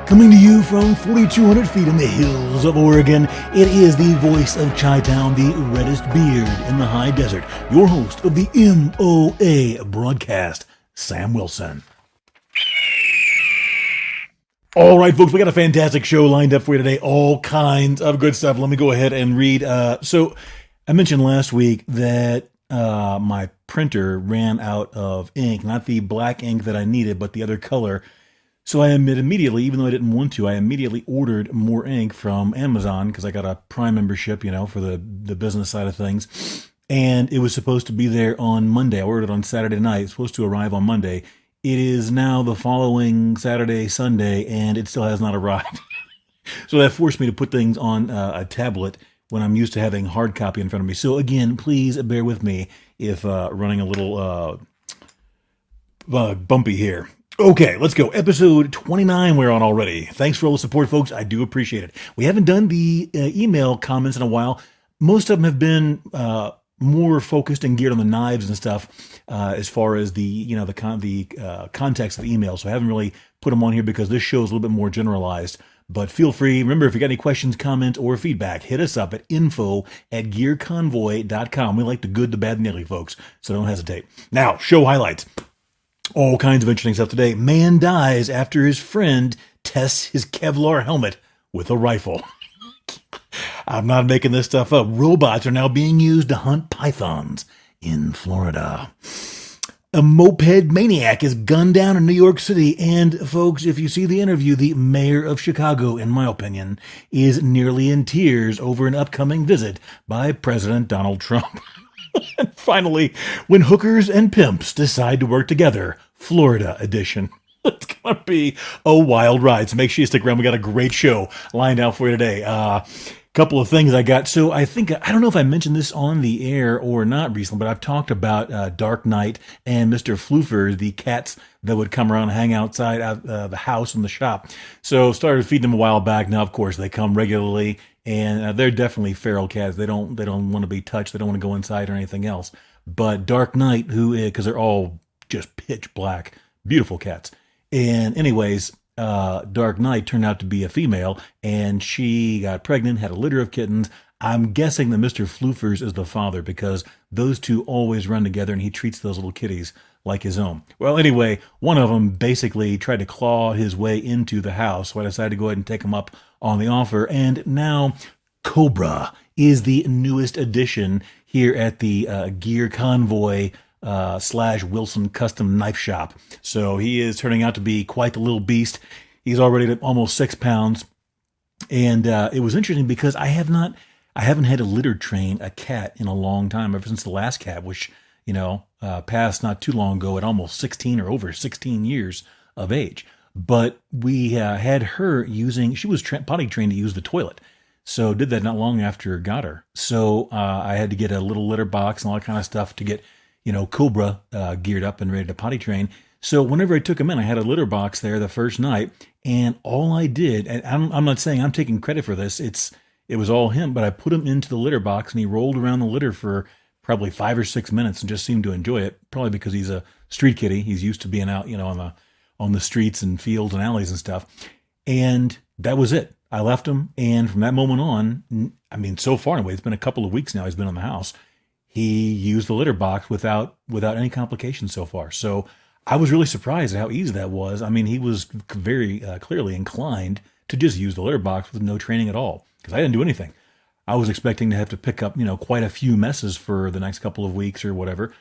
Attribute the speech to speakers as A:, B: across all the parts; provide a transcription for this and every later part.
A: Coming to you from 4,200 feet in the hills of Oregon, it is the voice of Chi-Town, the reddest beard in the high desert, your host of the M.O.A. Broadcast, Sam Wilson. All right, folks, we got a fantastic show lined up for you today. All kinds of good stuff. Let me go ahead and read. So I mentioned last week that my printer ran out of ink, not the black ink that I needed, but the other color. So I immediately, even though I didn't want to, I immediately ordered more ink from Amazon because I got a Prime membership, for the business side of things. And it was supposed to be there on Monday. I ordered it on Saturday night. It's supposed to arrive on Monday. It is now the following Saturday, Sunday, and it still has not arrived. So that forced me to put things on a tablet when I'm used to having hard copy in front of me. So again, please bear with me if running a little bumpy here. Okay, let's go. Episode 29 we're on already. Thanks for all the support, folks. I do appreciate it. We haven't done the email comments in a while. Most of them have been more focused and geared on the knives and stuff as far as the context of the email. So I haven't really put them on here because this show is a little bit more generalized. But feel free. Remember, if you got any questions, comments, or feedback, hit us up at info@gearconvoy.com. We like the good, the bad, and the ugly, folks. So don't hesitate. Now, show highlights. All kinds of interesting stuff today. Man dies after his friend tests his Kevlar helmet with a rifle. I'm not making this stuff up. Robots are now being used to hunt pythons in Florida. A moped maniac is gunned down in New York City. And folks, if you see the interview, the mayor of Chicago, in my opinion, is nearly in tears over an upcoming visit by President Donald Trump. And finally, when hookers and pimps decide to work together, Florida edition. It's going to be a wild ride. So make sure you stick around. We got a great show lined out for you today. Couple of things I got. So I don't know if I mentioned this on the air or not recently, but I've talked about Dark Knight and Mr. Floofer, the cats that would come around and hang outside the house and the shop. So started feeding them a while back. Now, of course, they come regularly. And they're definitely feral cats. They don't want to be touched. They don't want to go inside or anything else. But Dark Knight, because they're all just pitch black, beautiful cats. And anyways, Dark Knight turned out to be a female, and she got pregnant, had a litter of kittens. I'm guessing that Mr. Floofers is the father because those two always run together, and he treats those little kitties like his own. Well, anyway, one of them basically tried to claw his way into the house, so I decided to go ahead and take him up on the offer. And now Cobra is the newest addition here at the Gear Convoy / Wilson Custom Knife Shop. So he is turning out to be quite the little beast. He's already at almost 6 pounds. And it was interesting because I haven't had to litter train a cat in a long time, ever since the last cat, which passed not too long ago at almost 16 or over 16 years of age. But we had her she was potty trained to use the toilet. So did that not long after I got her. So I had to get a little litter box and all that kind of stuff to get, Cobra geared up and ready to potty train. So whenever I took him in, I had a litter box there the first night. And all I did, and I'm not saying I'm taking credit for this, it was all him, but I put him into the litter box and he rolled around the litter for probably 5 or 6 minutes and just seemed to enjoy it. Probably because he's a street kitty. He's used to being out, on the streets and fields and alleys and stuff. And that was it. I left him. And from that moment on, so far anyway, it's been a couple of weeks now he's been in the house. He used the litter box without any complications so far. So I was really surprised at how easy that was. He was very clearly inclined to just use the litter box with no training at all because I didn't do anything. I was expecting to have to pick up, quite a few messes for the next couple of weeks or whatever.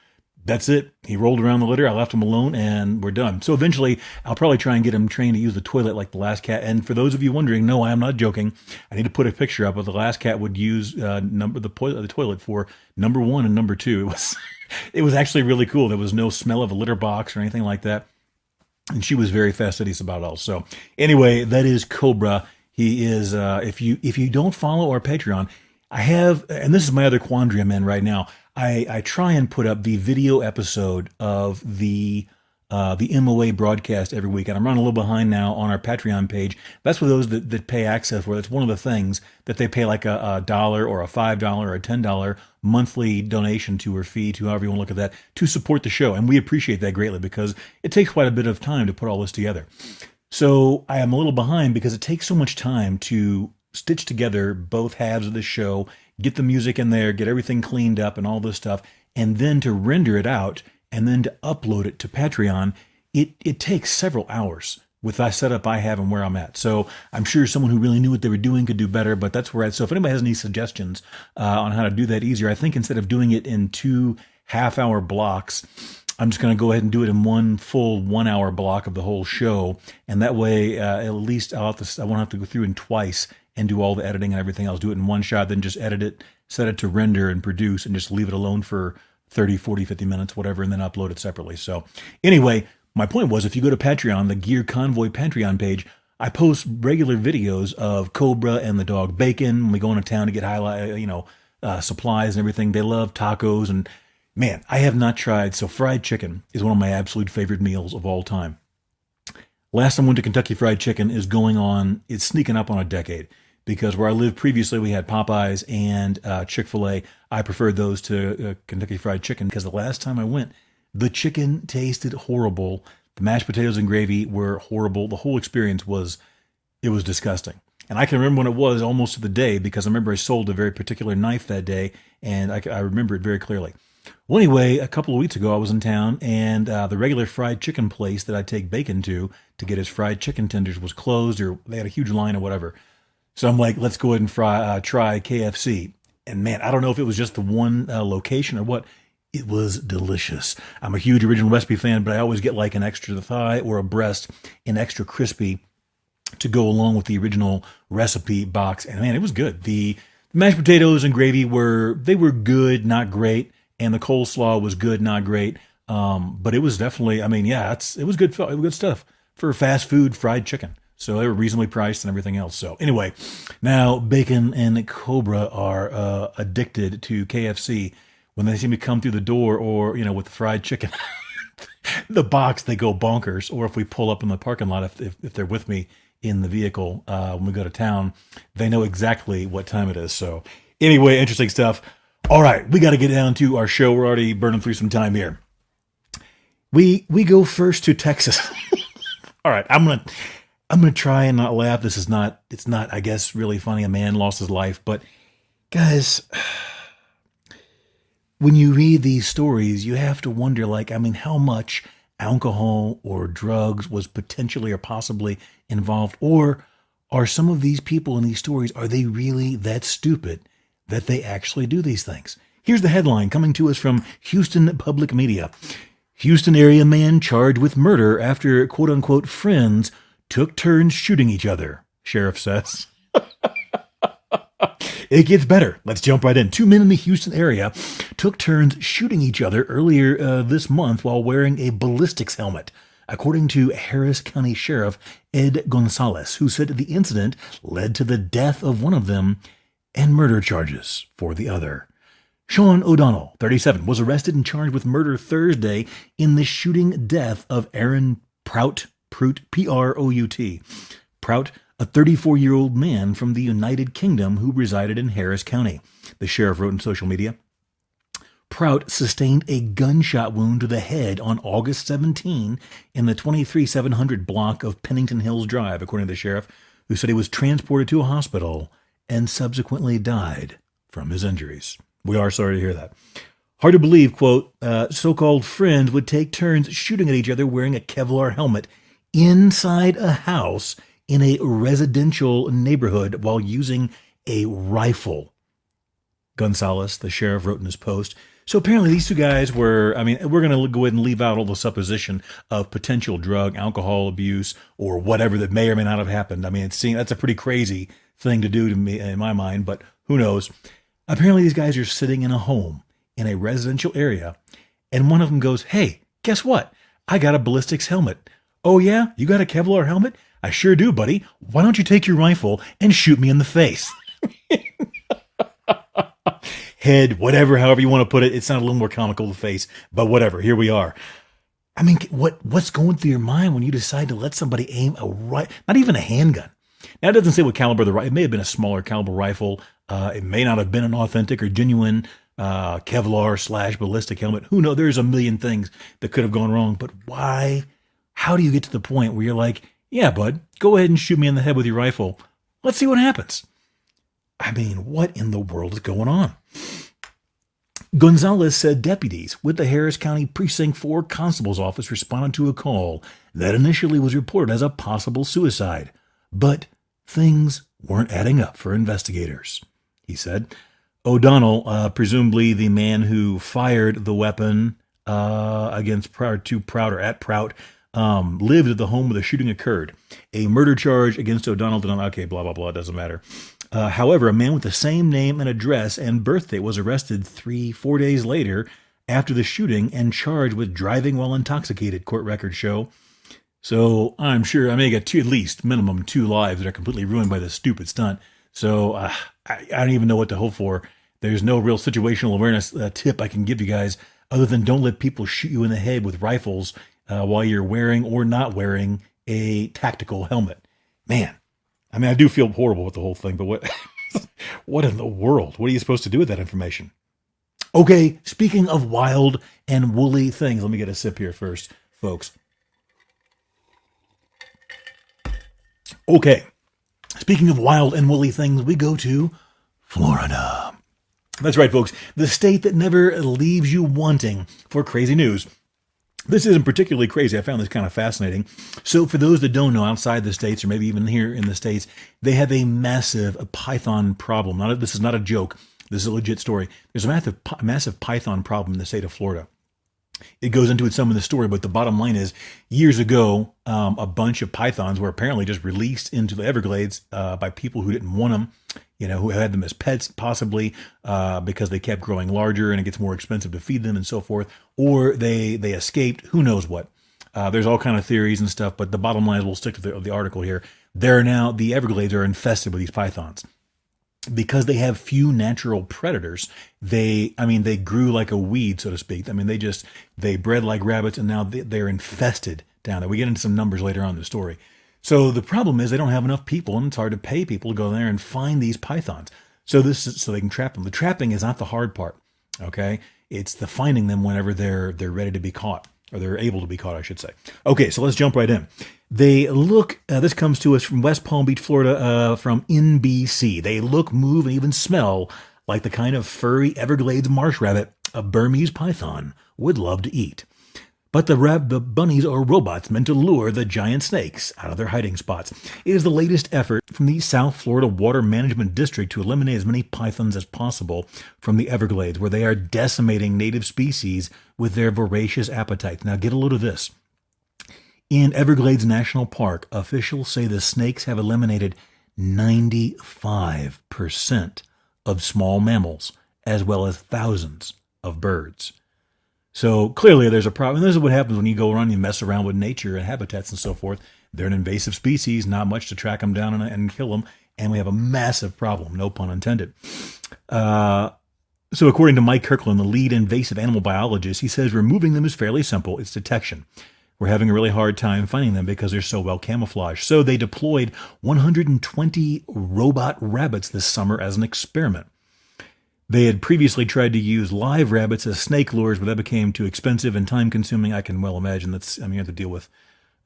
A: That's it. He rolled around the litter. I left him alone and we're done. So eventually I'll probably try and get him trained to use the toilet like the last cat. And for those of you wondering, no, I am not joking. I need to put a picture up of the last cat would use the toilet for number 1 and number 2. It was actually really cool. There was no smell of a litter box or anything like that. And she was very fastidious about it all. So anyway, that is Cobra. He is, if you don't follow our Patreon, I have, and this is my other quandary I'm in right now. I try and put up the video episode of the MOA broadcast every week, and I'm running a little behind now on our Patreon page. That's for those that pay access, where it's one of the things that they pay like a dollar or a $5 or a $10 monthly donation to, or fee to, however you want to look at that, to support the show. And we appreciate that greatly, because it takes quite a bit of time to put all this together. So I am a little behind because it takes so much time to stitch together both halves of the show, get the music in there, get everything cleaned up and all this stuff, and then to render it out and then to upload it to Patreon. It takes several hours with that setup I have and where I'm at. So I'm sure someone who really knew what they were doing could do better, but that's where so if anybody has any suggestions on how to do that easier, I think instead of doing it in 2 half-hour blocks, I'm just going to go ahead and do it in one full 1 hour block of the whole show. And that way, at least I won't have to go through it twice and do all the editing and everything else. Do it in one shot, then just edit it, set it to render and produce, and just leave it alone for 30, 40, 50 minutes, whatever, and then upload it separately. So anyway, my point was, if you go to Patreon, the Gear Convoy Patreon page, I post regular videos of Cobra and the dog Bacon when we go into town to get supplies and everything. They love tacos, and man, I have not tried. So fried chicken is one of my absolute favorite meals of all time. Last time I went to Kentucky Fried Chicken it's sneaking up on a decade, because where I lived previously, we had Popeyes and Chick-fil-A. I preferred those to Kentucky Fried Chicken, because the last time I went, the chicken tasted horrible. The mashed potatoes and gravy were horrible. The whole experience was disgusting. And I can remember when it was, almost to the day, because I remember I sold a very particular knife that day, and I remember it very clearly. Well, anyway, a couple of weeks ago, I was in town, and the regular fried chicken place that I take Bacon to get his fried chicken tenders was closed, or they had a huge line or whatever. So I'm like, let's go ahead and try KFC. And man, I don't know if it was just the one location or what. It was delicious. I'm a huge original recipe fan, but I always get like an extra thigh or a breast, an extra crispy, to go along with the original recipe box. And man, it was good. The mashed potatoes and gravy were good, not great. And the coleslaw was good, not great. But it was definitely, it was good. It was good stuff for fast food fried chicken. So they were reasonably priced and everything else. So anyway, now Bacon and Cobra are addicted to KFC. When they see me come through the door, or, with the fried chicken, the box, they go bonkers. Or if we pull up in the parking lot, if they're with me in the vehicle when we go to town, they know exactly what time it is. So anyway, interesting stuff. All right, we got to get down to our show. We're already burning through some time here. We go first to Texas. All right, I'm gonna try and not laugh. It's not, I guess, really funny. A man lost his life, but guys, when you read these stories, you have to wonder, how much alcohol or drugs was potentially or possibly involved, or are some of these people in these stories, are they really that stupid that they actually do these things? Here's the headline coming to us from Houston Public Media. Houston area man charged with murder after quote-unquote friends took turns shooting each other, sheriff says. It gets better. Let's jump right in. 2 men in the Houston area took turns shooting each other earlier this month while wearing a ballistics helmet, according to Harris County Sheriff Ed Gonzalez, who said the incident led to the death of one of them and murder charges for the other. Sean O'Donnell, 37, was arrested and charged with murder Thursday in the shooting death of Aaron Prout, P-R-O-U-T. Prout, a 34-year-old man from the United Kingdom who resided in Harris County, the sheriff wrote in social media. Prout sustained a gunshot wound to the head on August 17 in the 23700 block of Pennington Hills Drive, according to the sheriff, who said he was transported to a hospital and subsequently died from his injuries. We are sorry to hear that. Hard to believe, quote, so-called friends would take turns shooting at each other wearing a Kevlar helmet inside a house in a residential neighborhood while using a rifle, Gonzalez, the sheriff, wrote in his post. So apparently these two guys were, we're going to go ahead and leave out all the supposition of potential drug, alcohol abuse, or whatever that may or may not have happened. That's a pretty crazy thing to do to me in my mind, but who knows? Apparently these guys are sitting in a home in a residential area, and one of them goes, "Hey, guess what? I got a ballistics helmet." "Oh yeah? You got a Kevlar helmet?" "I sure do, buddy. Why don't you take your rifle and shoot me in the face?" head, whatever, however you want to put it. It sounded a little more comical to the face, but whatever. Here we are. I mean, what's going through your mind when you decide to let somebody aim not even a handgun? Now, it doesn't say what caliber it may have been a smaller caliber rifle. It may not have been an authentic or genuine Kevlar / ballistic helmet. Who knows? There's a million things that could have gone wrong. But why? How do you get to the point where you're like, yeah, bud, go ahead and shoot me in the head with your rifle. Let's see what happens. I mean, what in the world is going on? Gonzalez said deputies with the Harris County Precinct 4 Constable's Office responded to a call that initially was reported as a possible suicide. But things weren't adding up for investigators, he said. O'Donnell, presumably the man who fired the weapon against Prout, lived at the home where the shooting occurred. A murder charge against O'Donnell did not, okay, blah, blah, blah, doesn't matter. However, a man with the same name and address and birthday was arrested 3-4 days later after the shooting and charged with driving while intoxicated, court records show. So I'm sure I may get at least minimum 2 lives that are completely ruined by this stupid stunt. So I don't even know what to hope for. There's no real situational awareness tip I can give you guys other than don't let people shoot you in the head with rifles while you're wearing or not wearing a tactical helmet. Man, I mean, I do feel horrible with the whole thing, but what in the world? What are you supposed to do with that information? Okay, speaking of wild and woolly things, let me get a sip here first, folks. Okay, speaking of wild and woolly things, we go to Florida. That's right, folks. The state that never leaves you wanting for crazy news. This isn't particularly crazy. I found this kind of fascinating. So for those that don't know, outside the States, or maybe even here in the States, they have a massive python problem. This is not a joke. This is a legit story. There's a massive python problem in the state of Florida. It goes into it some of the story, but the bottom line is, years ago, a bunch of pythons were apparently just released into the Everglades by people who didn't want them, who had them as pets, possibly because they kept growing larger and it gets more expensive to feed them and so forth, or they escaped. Who knows what? There's all kind of theories and stuff, but the bottom line is, we'll stick to the article here. The Everglades are infested with these pythons. Because they have few natural predators, they grew like a weed, so to speak. I mean, they bred like rabbits, and now they're infested down there. We get into some numbers later on in the story. So the problem is they don't have enough people, and it's hard to pay people to go there and find these pythons. So they can trap them. The trapping is not the hard part, okay? It's the finding them whenever they're ready to be caught, or they're able to be caught, I should say. Okay, so let's jump right in. They look, this comes to us from West Palm Beach, Florida, from NBC. They look, move, and even smell like the kind of furry Everglades marsh rabbit a Burmese python would love to eat. But the bunnies are robots meant to lure the giant snakes out of their hiding spots. It is the latest effort from the South Florida Water Management District to eliminate as many pythons as possible from the Everglades, where they are decimating native species with their voracious appetites. Now get a load of this. In Everglades National Park, officials say the snakes have eliminated 95% of small mammals, as well as thousands of birds. So clearly there's a problem. This is what happens when you go around and you mess around with nature and habitats and so forth. They're an invasive species, not much to track them down and kill them, and we have a massive problem, no pun intended. So according to Mike Kirkland, the lead invasive animal biologist, he says removing them is fairly simple. It's detection. We're having a really hard time finding them because they're so well camouflaged. So they deployed 120 robot rabbits this summer as an experiment. They had previously tried to use live rabbits as snake lures, but that became too expensive and time-consuming. I can well imagine you have to deal with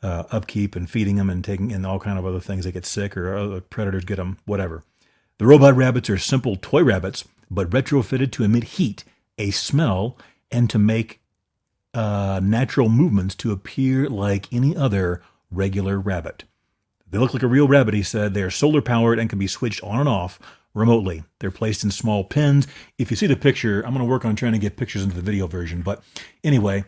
A: upkeep and feeding them and taking and all kind of other things. They get sick or other predators get them, whatever. The robot rabbits are simple toy rabbits, but retrofitted to emit heat, a smell, and to make natural movements to appear like any other regular rabbit. They look like a real rabbit, he said. They are solar powered and can be switched on and off remotely. They're placed in small pens. If you see the picture, I'm going to work on trying to get pictures into the video version. But anyway,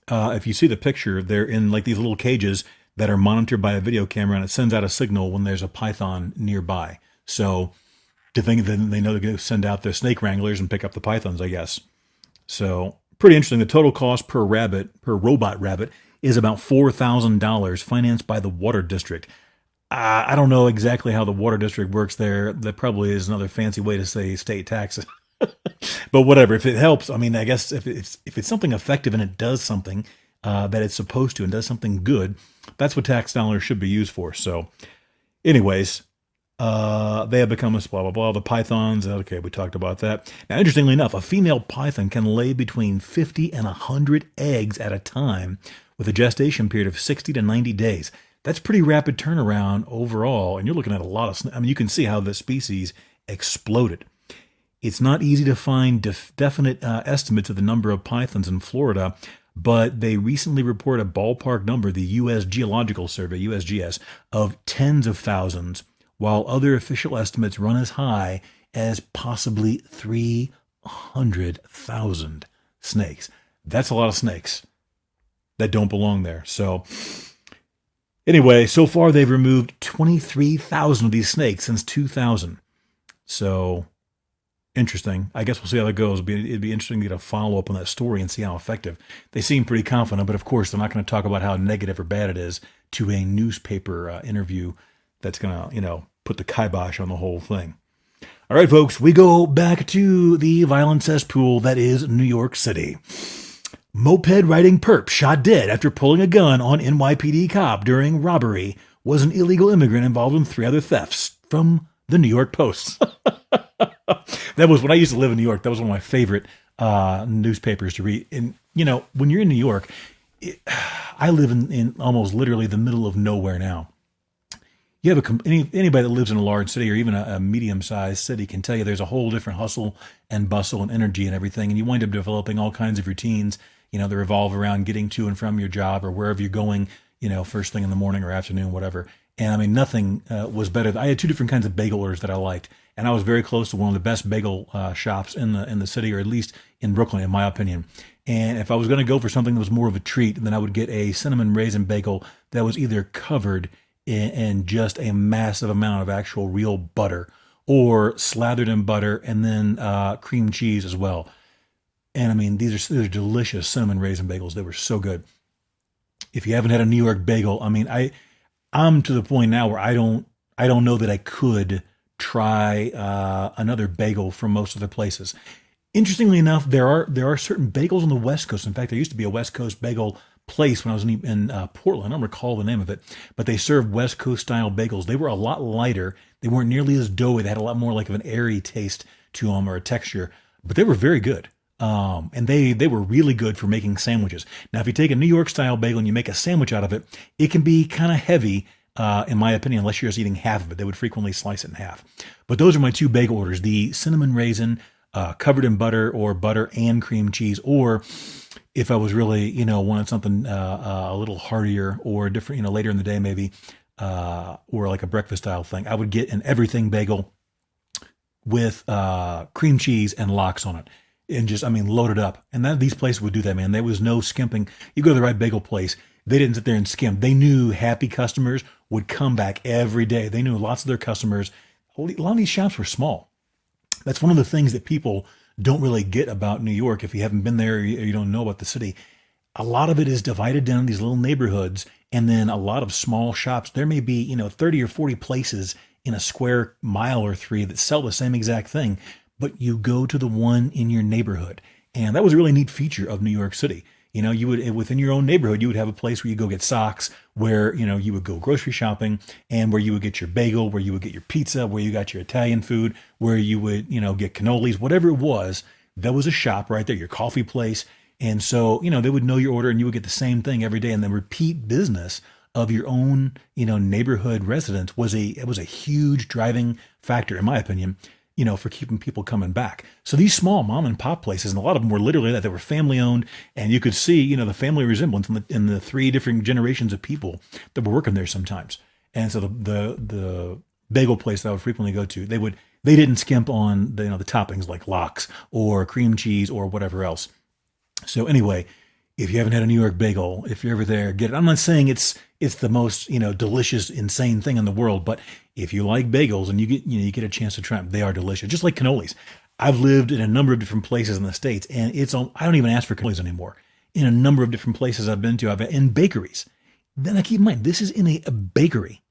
A: if you see the picture, they're in like these little cages that are monitored by a video camera, and it sends out a signal when there's a python nearby. So to think that they know they're going to send out their snake wranglers and pick up the pythons, I guess. So pretty interesting. The total cost per robot rabbit, is about $4,000, financed by the Water District. I don't know exactly how the Water District works there. That probably is another fancy way to say state taxes. But whatever, if it helps, I mean, I guess if it's something effective and it does something that it's supposed to and does something good, that's what tax dollars should be used for. So, anyways, they have become a blah blah blah. The pythons, okay, we talked about that. Now, interestingly enough, a female python can lay between 50 and 100 eggs at a time, with a gestation period of 60 to 90 days. That's pretty rapid turnaround overall, and you're looking at a lot of. I mean, you can see how the species exploded. It's not easy to find definite estimates of the number of pythons in Florida, but they recently reported a ballpark number, the U.S. Geological Survey, USGS, of tens of thousands, while other official estimates run as high as possibly 300,000 snakes. That's a lot of snakes that don't belong there. So anyway, so far they've removed 23,000 of these snakes since 2000. So interesting. I guess we'll see how that goes. It'd be interesting to get a follow-up on that story and see how effective. They seem pretty confident, but of course they're not going to talk about how negative or bad it is to a newspaper interview that's going to, put the kibosh on the whole thing. All right, folks, we go back to the violent cesspool that is New York City. Moped riding perp shot dead after pulling a gun on NYPD cop during robbery was an illegal immigrant involved in 3 other thefts, from the New York Post. That was when I used to live in New York. That was one of my favorite newspapers to read. And, when you're in New York, I live in almost literally the middle of nowhere now. You have anybody that lives in a large city or even a medium-sized city can tell you there's a whole different hustle and bustle and energy and everything. And you wind up developing all kinds of routines, that revolve around getting to and from your job or wherever you're going, first thing in the morning or afternoon, whatever. And I mean, nothing was better. I had 2 different kinds of bagel orders that I liked. And I was very close to one of the best bagel shops in the city, or at least in Brooklyn, in my opinion. And if I was going to go for something that was more of a treat, then I would get a cinnamon raisin bagel that was either covered in just a massive amount of actual real butter, or slathered in butter and then cream cheese as well. And I mean, these are delicious cinnamon raisin bagels. They were so good. If you haven't had a New York bagel, I mean, I'm to the point now where I don't know that I could try another bagel from most other places. Interestingly enough, there are certain bagels on the West Coast. In fact, there used to be a West Coast bagel place when I was in Portland. I don't recall the name of it, but they served West Coast style bagels. They were a lot lighter. They weren't nearly as doughy. They had a lot more like of an airy taste to them, or a texture, but they were very good. And they were really good for making sandwiches. Now, if you take a New York style bagel and you make a sandwich out of it, it can be kind of heavy, in my opinion, unless you're just eating half of it. They would frequently slice it in half. But those are my 2 bagel orders: the cinnamon raisin, covered in butter, or butter and cream cheese, or if I was really, wanted something a little heartier or different, later in the day maybe, or like a breakfast style thing, I would get an everything bagel with cream cheese and lox on it. And just, load it up. And these places would do that, man. There was no skimping. You go to the right bagel place, they didn't sit there and skim. They knew happy customers would come back every day. They knew lots of their customers. A lot of these shops were small. That's one of the things that people don't really get about New York. If you haven't been there or you don't know about the city, a lot of it is divided down these little neighborhoods, and then a lot of small shops. There may be, 30 or 40 places in a square mile or 3 that sell the same exact thing, but you go to the one in your neighborhood. And that was a really neat feature of New York City. You would, within your own neighborhood, you would have a place where you go get socks, where, you would go grocery shopping, and where you would get your bagel, where you would get your pizza, where you got your Italian food, where you would, get cannolis, whatever it was. There was a shop right there, your coffee place. And so, they would know your order, and you would get the same thing every day. And the repeat business of your own, neighborhood residents it was a huge driving factor, in my opinion, for keeping people coming back. So these small mom and pop places, and a lot of them were literally that. They were family owned, and you could see, the family resemblance in the 3 different generations of people that were working there sometimes. And so the bagel place that I would frequently go to, they didn't skimp on the toppings like lox or cream cheese or whatever else. So anyway, if you haven't had a New York bagel, if you're ever there, get it. I'm not saying it's the most, delicious, insane thing in the world, but if you like bagels and you get a chance to try them, they are delicious. Just like cannolis. I've lived in a number of different places in the States, and I don't even ask for cannolis anymore. In a number of different places I've been to, in bakeries. Then I keep in mind, this is in a bakery.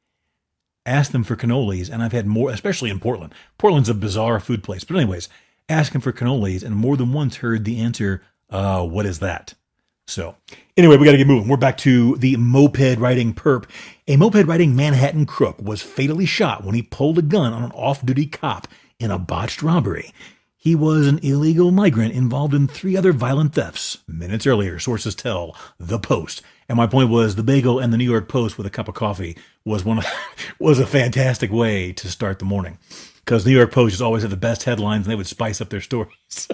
A: Ask them for cannolis, and I've had more, especially in Portland. Portland's a bizarre food place. But anyways, asking for cannolis, and more than once heard the answer, what is that? So, anyway, we got to get moving. We're back to the moped riding perp. A moped riding Manhattan crook was fatally shot when he pulled a gun on an off-duty cop in a botched robbery. He was an illegal migrant involved in 3 other violent thefts minutes earlier, sources tell The Post. And my point was the bagel and the New York Post with a cup of coffee was was a fantastic way to start the morning. Because New York Post just always had the best headlines, and they would spice up their stories.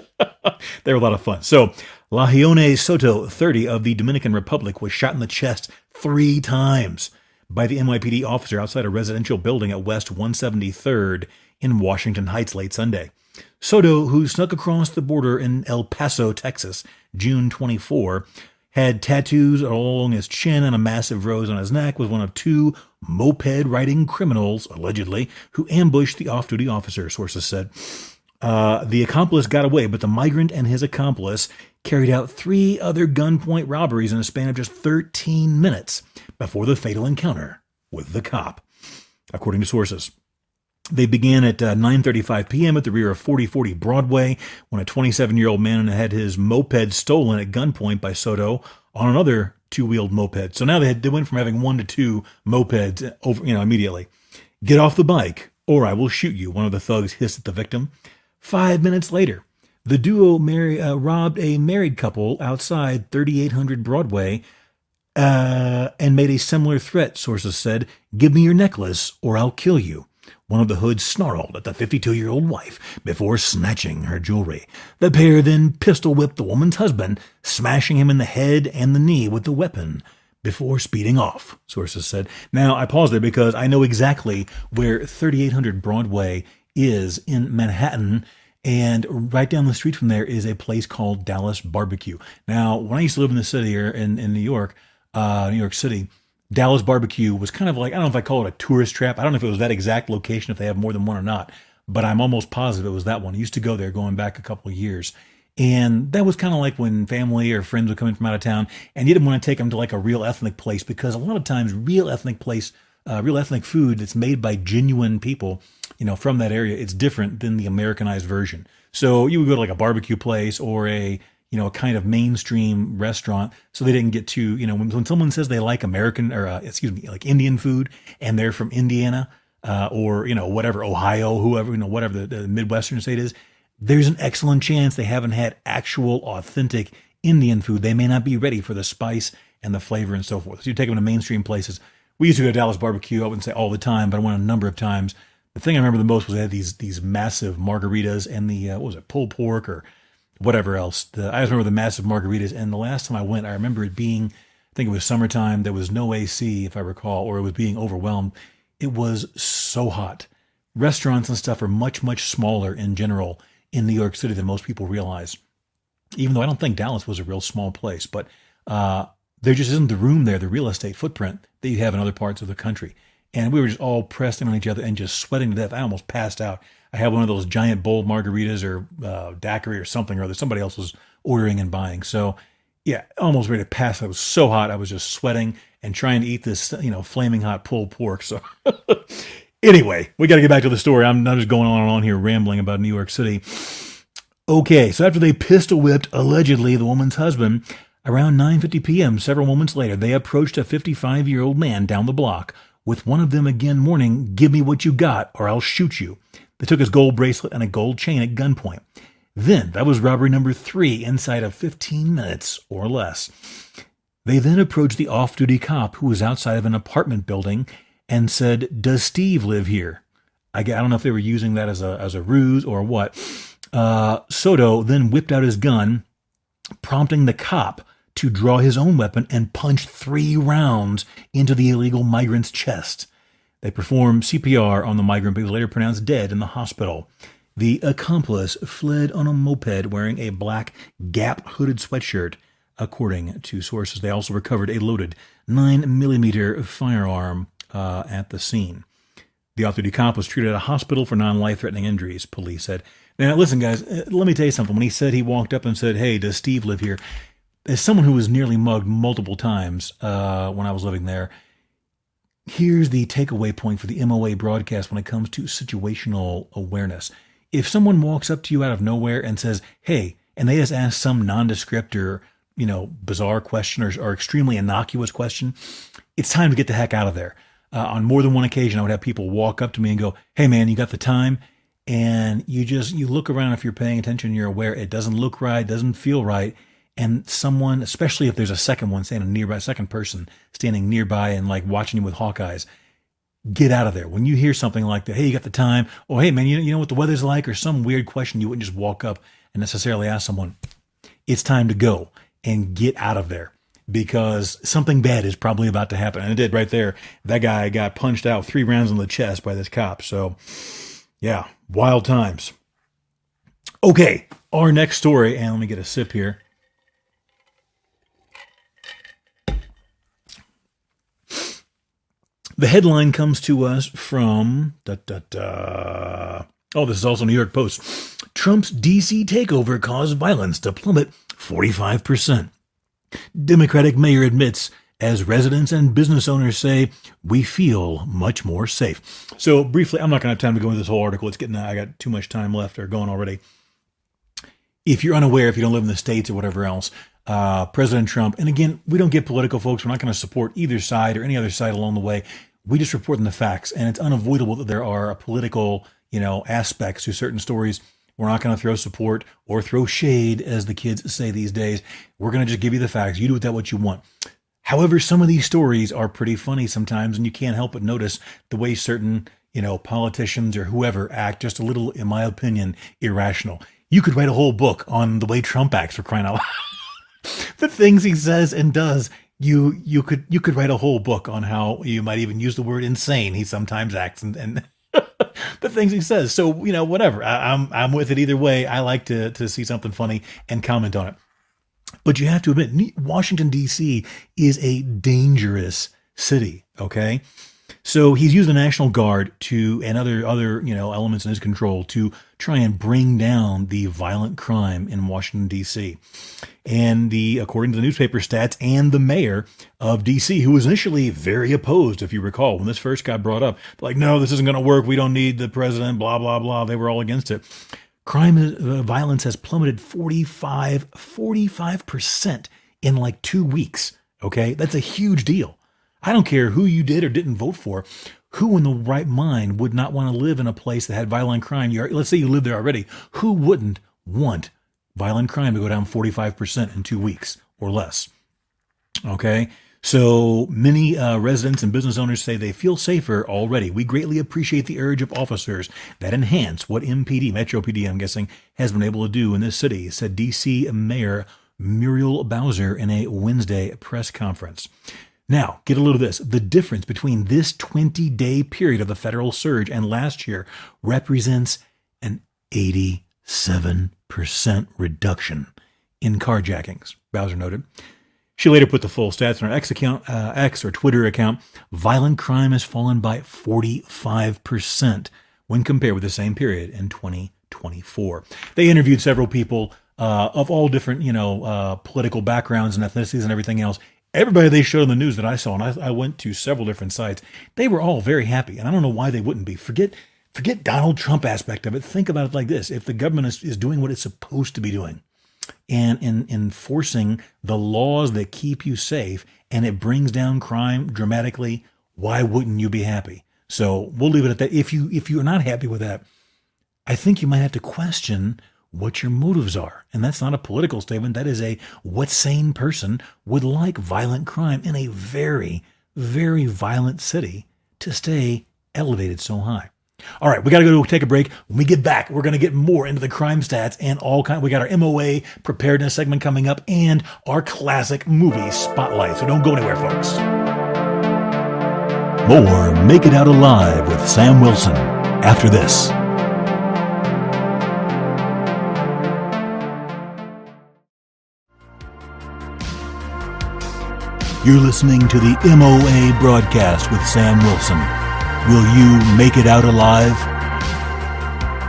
A: They were a lot of fun. So, Lahione Soto, 30, of the Dominican Republic, was shot in the chest 3 times by the NYPD officer outside a residential building at West 173rd in Washington Heights late Sunday. Soto, who snuck across the border in El Paso, Texas, June 24, had tattoos along his chin and a massive rose on his neck, was one of 2 moped-riding criminals, allegedly, who ambushed the off-duty officer, sources said. The accomplice got away, but the migrant and his accomplice carried out 3 other gunpoint robberies in a span of just 13 minutes before the fatal encounter with the cop, according to sources. They began at 9:35 p.m. at the rear of 4040 Broadway when a 27-year-old man had his moped stolen at gunpoint by Soto on another 2-wheeled moped. So now they went from having 1 to 2 mopeds over, immediately. Get off the bike, or I will shoot you, one of the thugs hissed at the victim. 5 minutes later, the duo robbed a married couple outside 3800 Broadway and made a similar threat, sources said. Give me your necklace, or I'll kill you. One of the hoods snarled at the 52-year-old wife before snatching her jewelry. The pair then pistol-whipped the woman's husband, smashing him in the head and the knee with the weapon before speeding off, sources said. Now, I pause there because I know exactly where 3800 Broadway is in Manhattan, and right down the street from there is a place called Dallas Barbecue. Now, when I used to live in the city here in New York City, Dallas Barbecue was kind of like, I don't know if I call it a tourist trap. I don't know if it was that exact location, if they have more than one or not, but I'm almost positive it was that one. I used to go there going back a couple of years. And that was kind of like when family or friends would come in from out of town, and you didn't want to take them to like a real ethnic place, because a lot of times real ethnic food that's made by genuine people, from that area, it's different than the Americanized version. So you would go to like a barbecue place or a kind of mainstream restaurant, so they didn't get too, when someone says they like American, or like Indian food, and they're from Indiana, or, whatever, Ohio, whoever, whatever the Midwestern state is, there's an excellent chance they haven't had actual authentic Indian food. They may not be ready for the spice and the flavor and so forth. So you take them to mainstream places. We used to go to Dallas Barbecue, I wouldn't say all the time, but I went a number of times. The thing I remember the most was they had these massive margaritas and the, pulled pork or whatever else. I just remember the massive margaritas. And the last time I went, I remember it being, I think it was summertime. There was no AC, if I recall, or it was being overwhelmed. It was so hot. Restaurants and stuff are much, much smaller in general in New York City than most people realize. Even though I don't think Dallas was a real small place, but there just isn't the room there, the real estate footprint that you have in other parts of the country. And we were just all pressed in on each other and just sweating to death. I almost passed out. I had one of those giant bowl margaritas or daiquiri or something or other. Somebody else was ordering and buying. So, yeah, almost ready to pass. I was so hot. I was just sweating and trying to eat this, flaming hot pulled pork. So, anyway, we got to get back to the story. I'm not just going on and on here rambling about New York City. Okay, so after they pistol whipped, allegedly, the woman's husband, around 9:50 p.m., several moments later, they approached a 55-year-old man down the block, with one of them again mourning, "Give me what you got or I'll shoot you." They took his gold bracelet and a gold chain at gunpoint. Then, that was robbery number 3 inside of 15 minutes or less. They then approached the off-duty cop who was outside of an apartment building and said, "Does Steve live here?" I don't know if they were using that as a ruse or what. Soto then whipped out his gun, prompting the cop to draw his own weapon and punch 3 rounds into the illegal migrant's chest. They performed CPR on the migrant, but he was later pronounced dead in the hospital. The accomplice fled on a moped wearing a black Gap hooded sweatshirt, according to sources. They also recovered a loaded 9mm firearm at the scene. The off-duty cop was treated at a hospital for non-life-threatening injuries, police said. Now, listen, guys, let me tell you something. When he said he walked up and said, "Hey, does Steve live here?" As someone who was nearly mugged multiple times when I was living there, here's the takeaway point for the MOA broadcast when it comes to situational awareness. If someone walks up to you out of nowhere and says, hey, and they just ask some nondescript or, bizarre question or extremely innocuous question, it's time to get the heck out of there. On more than one occasion, I would have people walk up to me and go, hey man, you got the time? And you look around, if you're paying attention, you're aware it doesn't look right, doesn't feel right. And someone, especially if there's a second person standing nearby and like watching you with hawk eyes, get out of there. When you hear something like that, hey, you got the time? Or hey man, you know what the weather's like? Or some weird question, you wouldn't just walk up and necessarily ask someone. It's time to go and get out of there, because something bad is probably about to happen. And it did right there. That guy got punched out 3 rounds in the chest by this cop. So yeah, wild times. Okay, our next story, and let me get a sip here. The headline comes to us from, this is also New York Post. Trump's D.C. takeover caused violence to plummet 45%. Democratic mayor admits, as residents and business owners say, we feel much more safe. So briefly, I'm not going to have time to go into this whole article. I got too much time left or going already. If you're unaware, if you don't live in the States or whatever else, President Trump, and again, we don't get political, folks. We're not going to support either side or any other side along the way. We just report on the facts, and it's unavoidable that there are political, aspects to certain stories. We're not going to throw support or throw shade, as the kids say these days. We're going to just give you the facts. You do with that what you want. However, some of these stories are pretty funny sometimes, and you can't help but notice the way certain, politicians or whoever act just a little, in my opinion, irrational. You could write a whole book on the way Trump acts, for crying out loud. The things he says and does. You could write a whole book on how you might even use the word insane he sometimes acts and the things he says. So, whatever. I'm with it either way. I like to see something funny and comment on it. But you have to admit, Washington, D.C. is a dangerous city, okay? So he's used the National Guard and other elements in his control to try and bring down the violent crime in Washington, D.C. And according to the newspaper stats, and the mayor of D.C., who was initially very opposed, if you recall, when this first got brought up, like, no, this isn't going to work. We don't need the president, blah, blah, blah. They were all against it. Violence has plummeted 45% in like 2 weeks. Okay. That's a huge deal. I don't care who you did or didn't vote for. Who in the right mind would not want to live in a place that had violent crime? Let's say you live there already. Who wouldn't want violent crime to go down 45% in 2 weeks or less? Okay. So many residents and business owners say they feel safer already. We greatly appreciate the urge of officers that enhance what Metro PD, I'm guessing, has been able to do in this city, said D.C. Mayor Muriel Bowser in a Wednesday press conference. Now, get a load of this. The difference between this 20-day period of the federal surge and last year represents an 87% reduction in carjackings, Bowser noted. She later put the full stats on her X or Twitter account. Violent crime has fallen by 45% when compared with the same period in 2024. They interviewed several people of all different, political backgrounds and ethnicities and everything else. Everybody they showed on the news that I saw, and I went to several different sites, they were all very happy. And I don't know why they wouldn't be. Forget Donald Trump aspect of it. Think about it like this. If the government is doing what it's supposed to be doing and in enforcing the laws that keep you safe, and it brings down crime dramatically, why wouldn't you be happy? So we'll leave it at that. If you're not happy with that, I think you might have to question what your motives are. And that's not a political statement. That is what sane person would like violent crime in a very, very violent city to stay elevated so high. All right, we got to go take a break. When we get back, we're going to get more into the crime stats and we got our MOA preparedness segment coming up and our classic movie spotlight. So don't go anywhere, folks. More Make It Out Alive with Sam Wilson after this. You're listening to the MOA Broadcast with Sam Wilson. Will you make it out alive?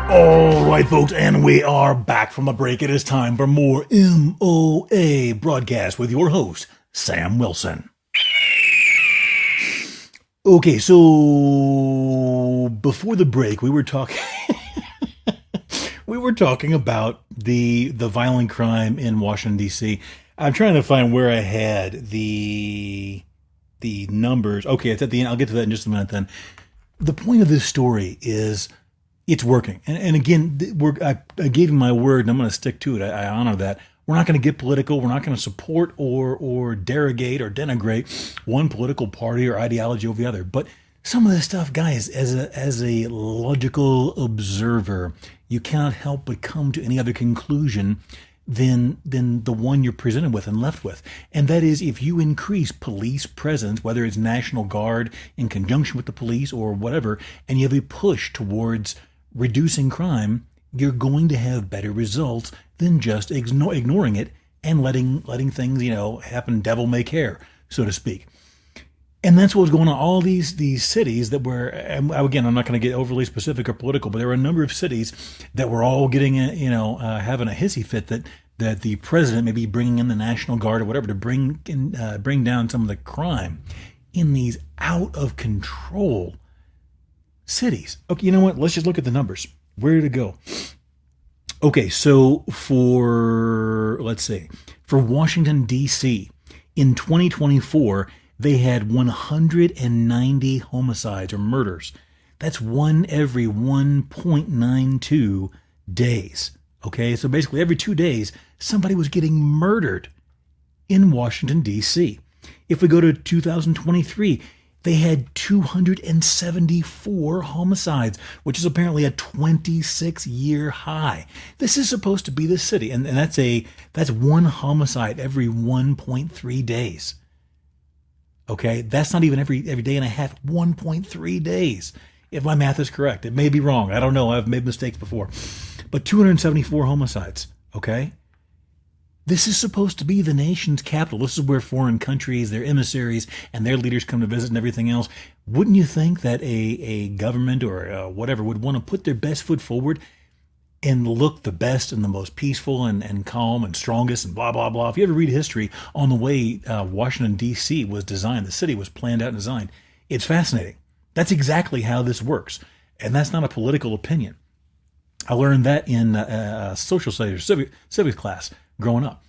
A: All right, folks, and we are back from the break. It is time for more MOA Broadcast with your host, Sam Wilson. Okay, so before the break, we were talking... were talking about the violent crime in Washington D.C. I'm trying to find where I had the numbers. Okay, it's at the end. I'll get to that in just a minute. Then the point of this story is it's working, and again, I gave you my word, and I'm going to stick to it. I honor that. We're not going to get political. We're not going to support or derogate or denigrate one political party or ideology over the other. But some of this stuff, guys, as a logical observer, you cannot help but come to any other conclusion than the one you're presented with and left with. And that is, if you increase police presence, whether it's National Guard in conjunction with the police or whatever, and you have a push towards reducing crime, you're going to have better results than just ignoring it and letting things, happen devil may care, so to speak. And that's what was going on. All these cities that were, and again, I'm not going to get overly specific or political, but there were a number of cities that were all getting, having a hissy fit that the president may be bringing in the National Guard or whatever to bring down some of the crime in these out of control cities. Okay, you know what? Let's just look at the numbers. Where did it go? Okay, so for Washington, D.C., in 2024, they had 190 homicides or murders. That's one every 1.92 days. Okay, so basically every 2 days, somebody was getting murdered in Washington, D.C. If we go to 2023, they had 274 homicides, which is apparently a 26-year high. This is supposed to be the city, and that's one homicide every 1.3 days. Okay, that's not even every day and a half, 1.3 days. If my math is correct, it may be wrong. I don't know. I've made mistakes before. But 274 homicides, okay? This is supposed to be the nation's capital. This is where foreign countries, their emissaries, and their leaders come to visit and everything else. Wouldn't you think that a government or whatever would want to put their best foot forward and look the best and the most peaceful and calm and strongest and blah, blah, blah? If you ever read history on the way Washington, D.C. was designed, the city was planned out and designed, it's fascinating. That's exactly how this works. And that's not a political opinion. I learned that in social studies or civics class growing up.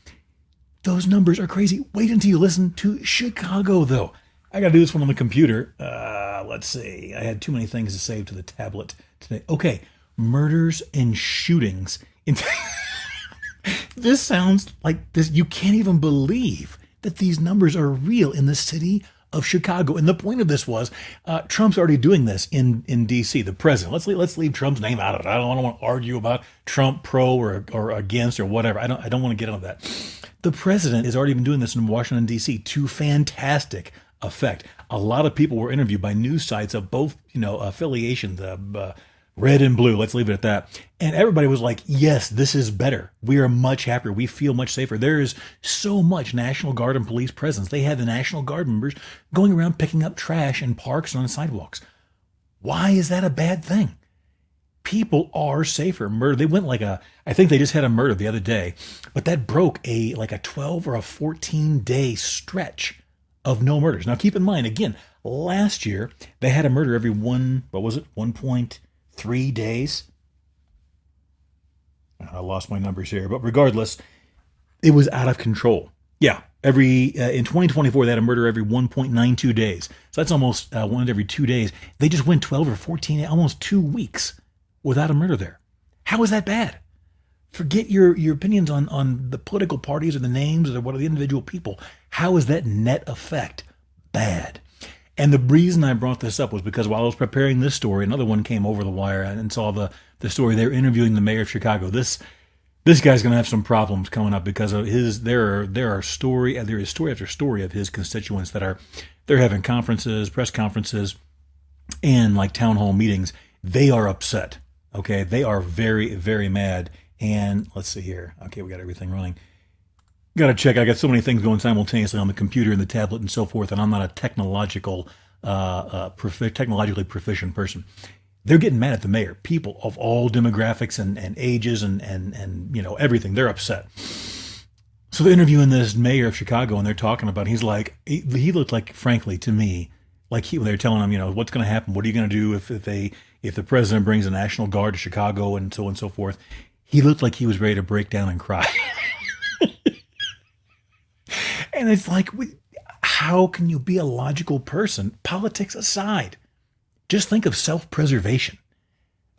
A: Those numbers are crazy. Wait until you listen to Chicago, though. I got to do this one on the computer. Let's see. I had too many things to save to the tablet today. Okay. Murders and shootings. This sounds like this. You can't even believe that these numbers are real in the city of Chicago. And the point of this was Trump's already doing this in D.C., the president. Let's leave Trump's name out of it. I don't want to argue about Trump pro or against or whatever. I don't want to get into that. The president has already been doing this in Washington, D.C. to fantastic effect. A lot of people were interviewed by news sites of both, affiliations, red and blue. Let's leave it at that. And everybody was like, yes, this is better. We are much happier. We feel much safer. There is so much National Guard and police presence. They have the National Guard members going around picking up trash in parks and on sidewalks. Why is that a bad thing? People are safer. Murder. They went I think they just had a murder the other day, but that broke a 12 or a 14-day stretch of no murders. Now keep in mind, again, last year they had a murder every 1.3 days. I lost my numbers here, but regardless, it was out of control. Yeah, in 2024 they had a murder every 1.92 days. So that's almost one every 2 days. They just went 12 or 14, almost 2 weeks without a murder there. How is that bad? Forget your opinions on the political parties or the names or what are the individual people. How is that net effect bad? And the reason I brought this up was because while I was preparing this story, another one came over the wire and saw the story. They're interviewing the mayor of Chicago. This guy's going to have some problems coming up because of there is story after story of his constituents they're having conferences, press conferences, and like town hall meetings. They are upset. Okay, they are very, very mad. And let's see here. Okay, we got everything running. Got to check. I got so many things going simultaneously on the computer and the tablet and so forth, and I'm not a technologically proficient person. They're getting mad at the mayor. People of all demographics and ages and everything. They're upset. So they're interviewing this mayor of Chicago, and they're talking about. He's like, he looked like, frankly, to me, like when they're telling him, what's going to happen? What are you going to do if the president brings the National Guard to Chicago and so forth? He looked like he was ready to break down and cry. And it's like, how can you be a logical person, politics aside? Just think of self-preservation.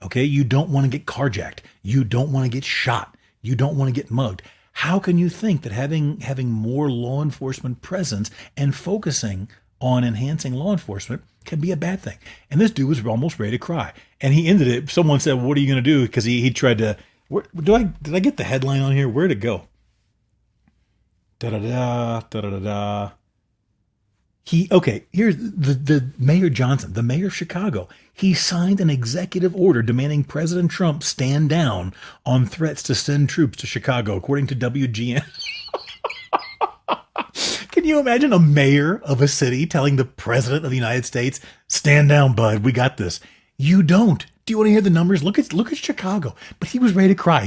A: Okay, you don't want to get carjacked. You don't want to get shot. You don't want to get mugged. How can you think that having more law enforcement presence and focusing on enhancing law enforcement can be a bad thing? And this dude was almost ready to cry. And he ended it. Someone said, "What are you going to do?" Because he tried to. Did I get the headline on here? Where'd it go? Da da da da da da. Here's the Mayor Johnson, the mayor of Chicago. He signed an executive order demanding President Trump stand down on threats to send troops to Chicago, according to WGN. Can you imagine a mayor of a city telling the president of the United States, "Stand down, bud, we got this"? You don't. Do you want to hear the numbers? Look at Chicago. But he was ready to cry.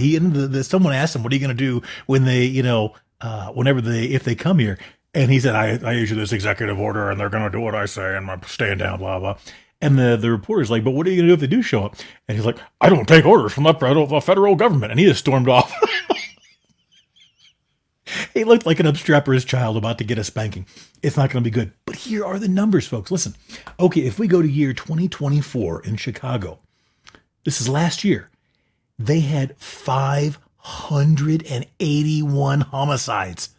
A: Someone asked him, "What are you going to do when they, if they come here?" And he said, I issue this executive order and they're going to do what I say and I'm staying down, blah, blah. And the reporter's like, "But what are you going to do if they do show up?" And he's like, "I don't take orders from the federal government." And he just stormed off. He looked like an obstreperous child about to get a spanking. It's not going to be good. But here are the numbers, folks. Listen. Okay, if we go to year 2024 in Chicago, this is last year, they had 581 homicides.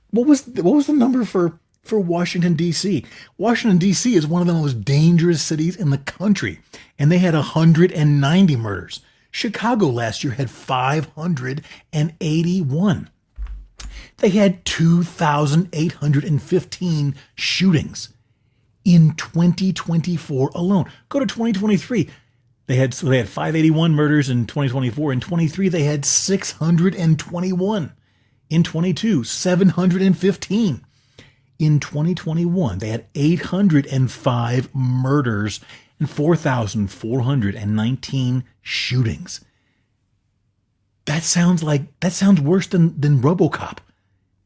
A: What was the number for Washington, D.C.? Washington, D.C. is one of the most dangerous cities in the country, and they had 190 murders. Chicago last year had 581. They had 2,815 shootings in 2024 alone. Go to 2023. They had 581 murders in 2024. In 23, they had 621. In 22, 715. In 2021, they had 805 murders and 4,419 shootings. That sounds worse than RoboCop.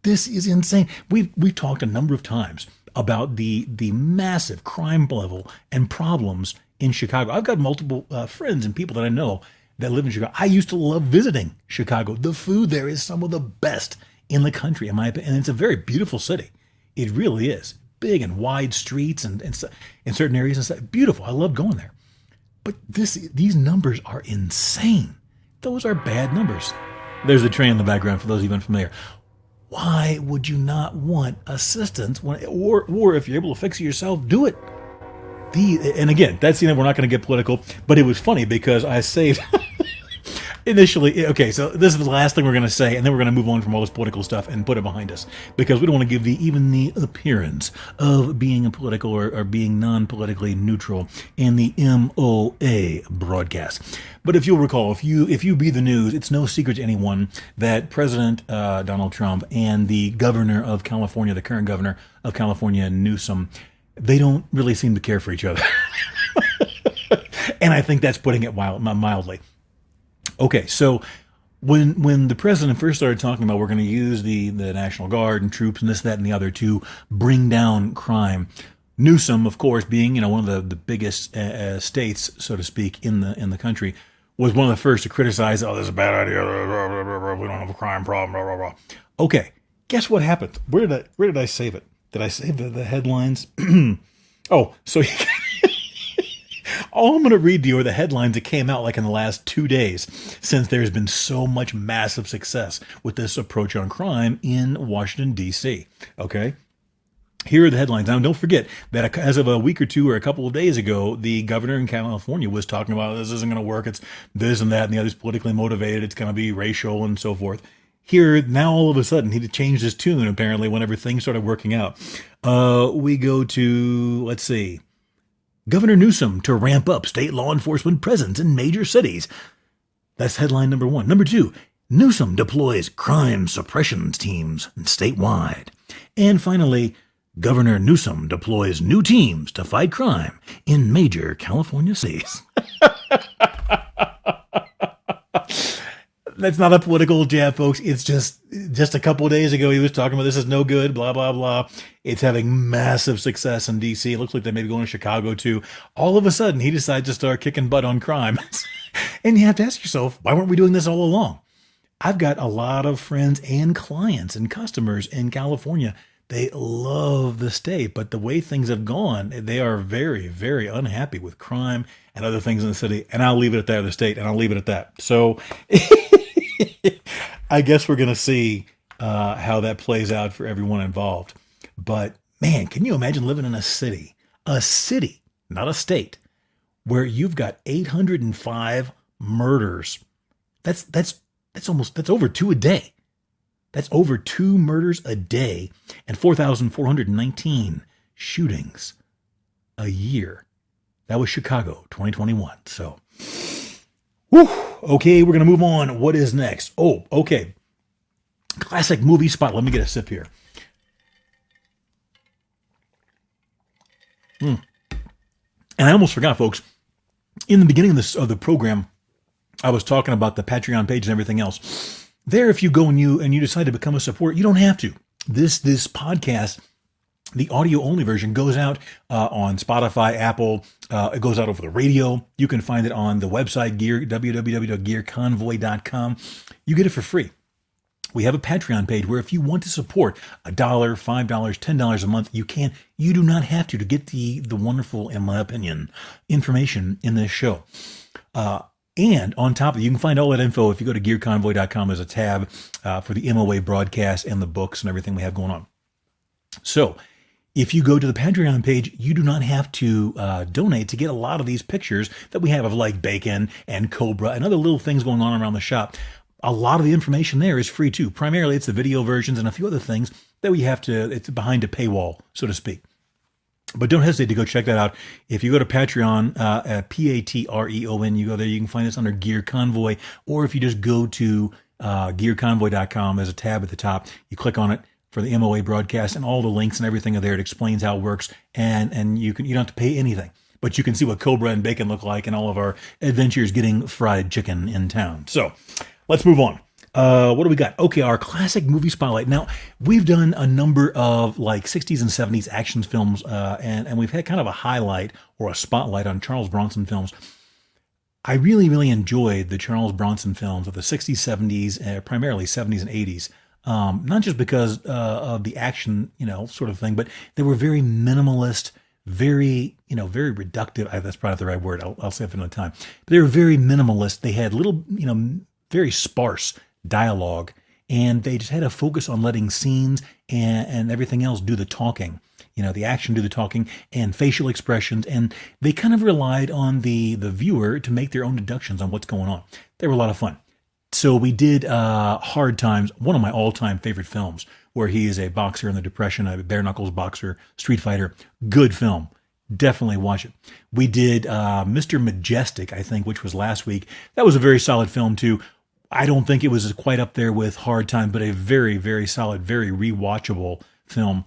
A: This is insane. We've talked a number of times about the massive crime level and problems in Chicago. I've got multiple friends and people that I know that live in Chicago. I used to love visiting Chicago. The food there is some of the best in the country, in my opinion. And it's a very beautiful city. It really is. Big and wide streets and in certain areas and stuff. Beautiful. I love going there. But these numbers are insane. Those are bad numbers. There's a train in the background for those even familiar. Why would you not want assistance or if you're able to fix it yourself, do it? And again, we're not going to get political, but it was funny because I saved initially. Okay, so this is the last thing we're going to say, and then we're going to move on from all this political stuff and put it behind us because we don't want to give even the appearance of being a political or being non-politically neutral in the MOA broadcast. But if you'll recall, if you be the news, it's no secret to anyone that President Donald Trump and the governor of California, the current governor of California, Newsom, they don't really seem to care for each other. And I think that's putting it mildly. Okay, so when the president first started talking about we're going to use the National Guard and troops and this, that, and the other to bring down crime, Newsom, of course, being one of the biggest states, so to speak, in the country, was one of the first to criticize, "Oh, this is a bad idea. We don't have a crime problem." Blah, blah, blah. Okay, guess what happened? Where did I save it? Did I save the headlines? Oh, so all I'm going to read to you are the headlines that came out like in the last 2 days, since there's been so much massive success with this approach on crime in Washington, D.C. Okay? Here are the headlines. Now, don't forget that as of a week or two or a couple of days ago, the governor in California was talking about this isn't going to work. It's this and that and the other is politically motivated. It's going to be racial and so forth. Here, now all of a sudden, he changed his tune, apparently, whenever things started working out. We go to, let's see, Governor Newsom to ramp up state law enforcement presence in major cities. That's headline number one. Number two, Newsom deploys crime suppression teams statewide. And finally, Governor Newsom deploys new teams to fight crime in major California cities. That's not a political jab, folks. It's just a couple of days ago he was talking about this is no good, blah, blah, blah. It's having massive success in D.C. It looks like they may be going to Chicago too. All of a sudden, he decides to start kicking butt on crime. And you have to ask yourself, why weren't we doing this all along? I've got a lot of friends and clients and customers in California. They love the state, but the way things have gone, they are very, very unhappy with crime and other things in the city. And I'll leave it at that, the state, and I'll leave it at that. So I guess we're going to see how that plays out for everyone involved. But man, can you imagine living in a city, not a state, where you've got 805 murders? That's over 2 a day. That's over 2 murders a day and 4,419 shootings a year. That was Chicago, 2021. So, whew, okay, we're going to move on. What is next? Oh, okay. Classic movie spot. Let me get a sip here. And I almost forgot, folks. In the beginning of the program, I was talking about the Patreon page and everything else. There, if you go and you decide to become a supporter, you don't have to. This podcast, the audio only version, goes out on Spotify, Apple. It goes out over the radio. You can find it on the website, www.gearconvoy.com. You get it for free. We have a Patreon page where if you want to support $1, $5, $10 a month, you can. You do not have to get the wonderful, in my opinion, information in this show. And on top of it, you can find all that info if you go to gearconvoy.com. There's a tab for the MOA Broadcast and the books and everything we have going on. So if you go to the Patreon page, you do not have to donate to get a lot of these pictures that we have of like bacon and Cobra and other little things going on around the shop. A lot of the information there is free too. Primarily, it's the video versions and a few other things that we have to, it's behind a paywall, so to speak. But don't hesitate to go check that out. If you go to Patreon, Patreon, you go there, you can find us under Gear Convoy. Or if you just go to gearconvoy.com, there's a tab at the top. You click on it for the MOA Broadcast, and all the links and everything are there. It explains how it works, and you don't have to pay anything. But you can see what Cobra and bacon look like and all of our adventures getting fried chicken in town. So let's move on. What do we got? Okay, our classic movie spotlight. Now, we've done a number of like 60s and 70s action films, and we've had kind of a highlight or a spotlight on Charles Bronson films. I really, really enjoyed the Charles Bronson films of the 60s, 70s, primarily 70s and 80s. Not just because of the action, sort of thing, but they were very minimalist, very reductive. That's probably not the right word. I'll say it another time. But they were very minimalist. They had little, very sparse dialogue, and they just had a focus on letting scenes and everything else do the talking. The action do the talking and facial expressions, and they kind of relied on the viewer to make their own deductions on what's going on. They were a lot of fun. So we did Hard Times, one of my all-time favorite films, where he is a boxer in the Depression, a bare-knuckles boxer, street fighter. Good film. Definitely watch it. We did Mr. Majestic, I think, which was last week. That was a very solid film, too. I don't think it was quite up there with Hard Time, but a very, very solid, very rewatchable film.